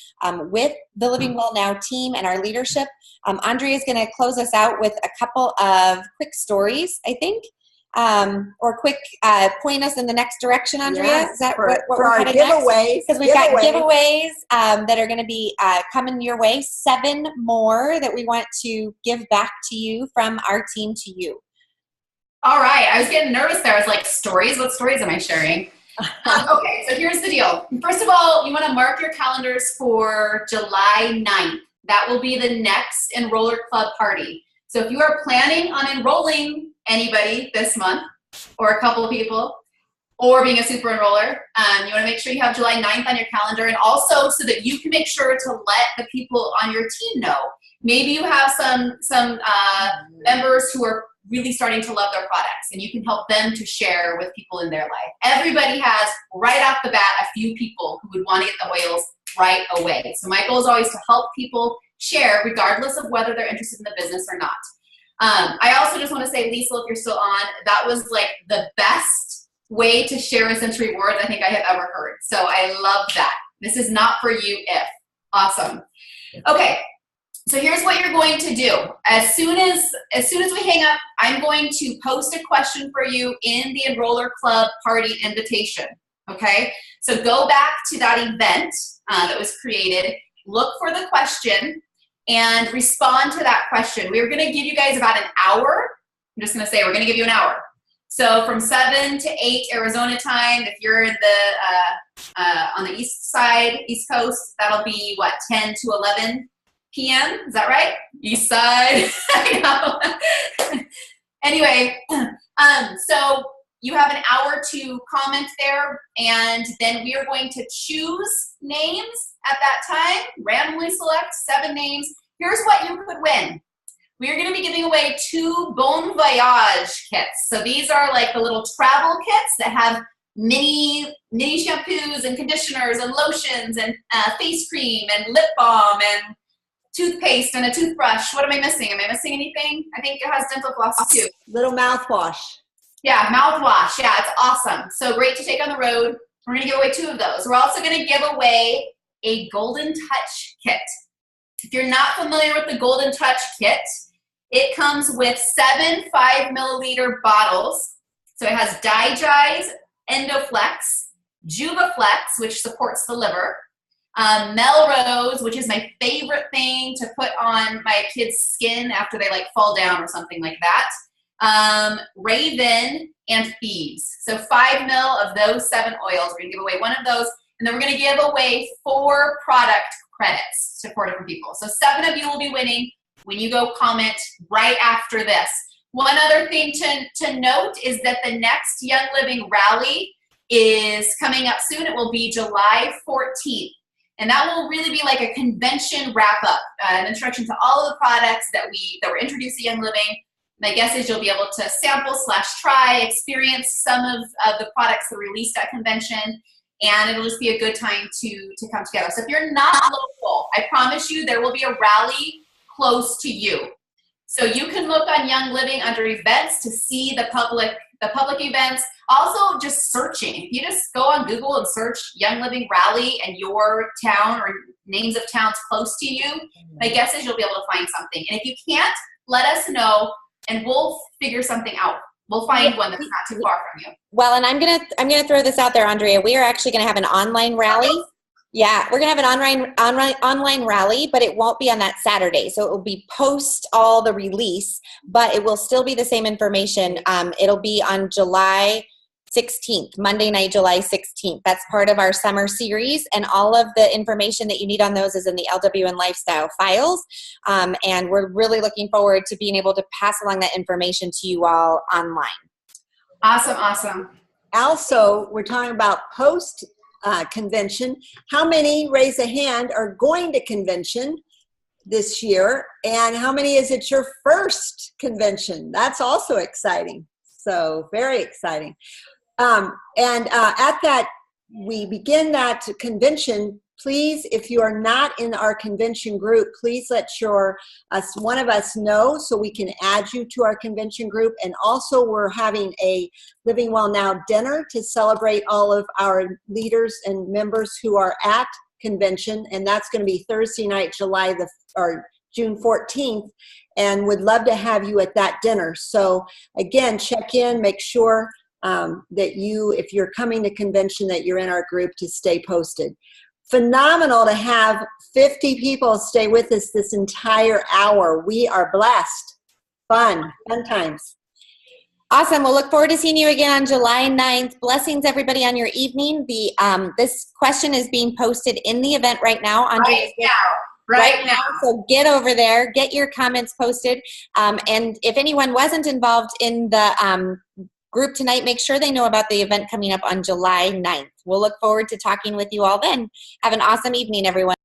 with the Living Well Now team and our leadership. Andrea is going to close us out with a couple of quick stories, I think. Or quick point us in the next direction, Andrea. Yes, is that for what we're our headed giveaways? Because we've got giveaways that are going to be coming your way. 7 more that we want to give back to you from our team to you. All right, I was getting nervous there. I was like, stories? What stories am I sharing? Okay, so here's the deal. First of all, you want to mark your calendars for July 9th. That will be the next Enroller Club party. So if you are planning on enrolling anybody this month, or a couple of people, or being a super enroller, you want to make sure you have July 9th on your calendar, and also so that you can make sure to let the people on your team know. Maybe you have some members who are really starting to love their products, and you can help them to share with people in their life. Everybody has, right off the bat, a few people who would want to get the oils right away. So my goal is always to help people share, regardless of whether they're interested in the business or not. I also just want to say, Lisa, if you're still on, that was like the best way to share Essential Rewards I think I have ever heard. So I love that. This is not for you if. Awesome. Okay. So here's what you're going to do. As soon as we hang up, I'm going to post a question for you in the Enroller Club party invitation. Okay? So go back to that event that was created, look for the question, and respond to that question. We're going to give you guys about an hour. I'm just going to say we're going to give you an hour. So from 7 to 8 Arizona time, if you're in the on the east side, East Coast, that'll be what, 10 to 11 p.m. Is that right? East side. I know. Anyway, so you have an hour to comment there, and then we are going to choose names at that time, randomly select 7 names. Here's what you could win. We are going to be giving away 2 Bon Voyage kits. So these are like the little travel kits that have mini shampoos and conditioners and lotions and face cream and lip balm and toothpaste and a toothbrush. What am I missing? Am I missing anything? I think it has dental floss too. Little mouthwash. Yeah, mouthwash. Yeah, it's awesome. So great to take on the road. We're going to give away 2 of those. We're also going to give away a Golden Touch kit. If you're not familiar with the Golden Touch kit, it comes with 7 5-milliliter bottles. So it has Digise, Endoflex, Juvaflex, which supports the liver, Melrose, which is my favorite thing to put on my kids' skin after they like fall down or something like that, Raven, and Thieves. So 5 mil of those 7 oils. We're going to give away 1 of those, and then we're going to give away 4 product credits to 4 different people. So 7 of you will be winning when you go comment right after this. One other thing to note is that the next Young Living Rally is coming up soon. It will be July 14th. And that will really be like a convention wrap-up, an introduction to all of the products that were introduced to Young Living. My guess is you'll be able to sample / try, experience some of the products that are released at convention, and it'll just be a good time to come together. So if you're not local, I promise you there will be a rally close to you. So you can look on Young Living under events to see the public events. Also, just searching. If you just go on Google and search Young Living Rally and your town or names of towns close to you, my guess is you'll be able to find something. And if you can't, let us know and we'll figure something out. We'll find one that's not too far from you. Well, and I'm gonna throw this out there, Andrea. We are actually gonna have an online rally. Yeah, we're gonna have an online rally, but it won't be on that Saturday. So it will be post all the release, but it will still be the same information. It'll be on July 16th, Monday night, July 16th. That's part of our summer series, and all of the information that you need on those is in the LWN Lifestyle files. And we're really looking forward to being able to pass along that information to you all online. Awesome, awesome. Also, we're talking about post convention. How many, raise a hand, are going to convention this year? And how many is it your first convention? That's also exciting. So very exciting. At that, we begin that convention. Please, if you are not in our convention group, please let one of us know so we can add you to our convention group. And also, we're having a Living Well Now dinner to celebrate all of our leaders and members who are at convention, and that's going to be Thursday night, June 14th, and would love to have you at that dinner. So again, check in, make sure that if you're coming to convention, that you're in our group to stay posted. Phenomenal to have 50 people stay with us this entire hour. We are blessed. Fun times. Awesome. We'll look forward to seeing you again on July 9th. Blessings, everybody, on your evening. This question is being posted in the event right now. Right now. So get over there, get your comments posted. And if anyone wasn't involved in the group tonight, make sure they know about the event coming up on July 9th. We'll look forward to talking with you all then. Have an awesome evening, everyone.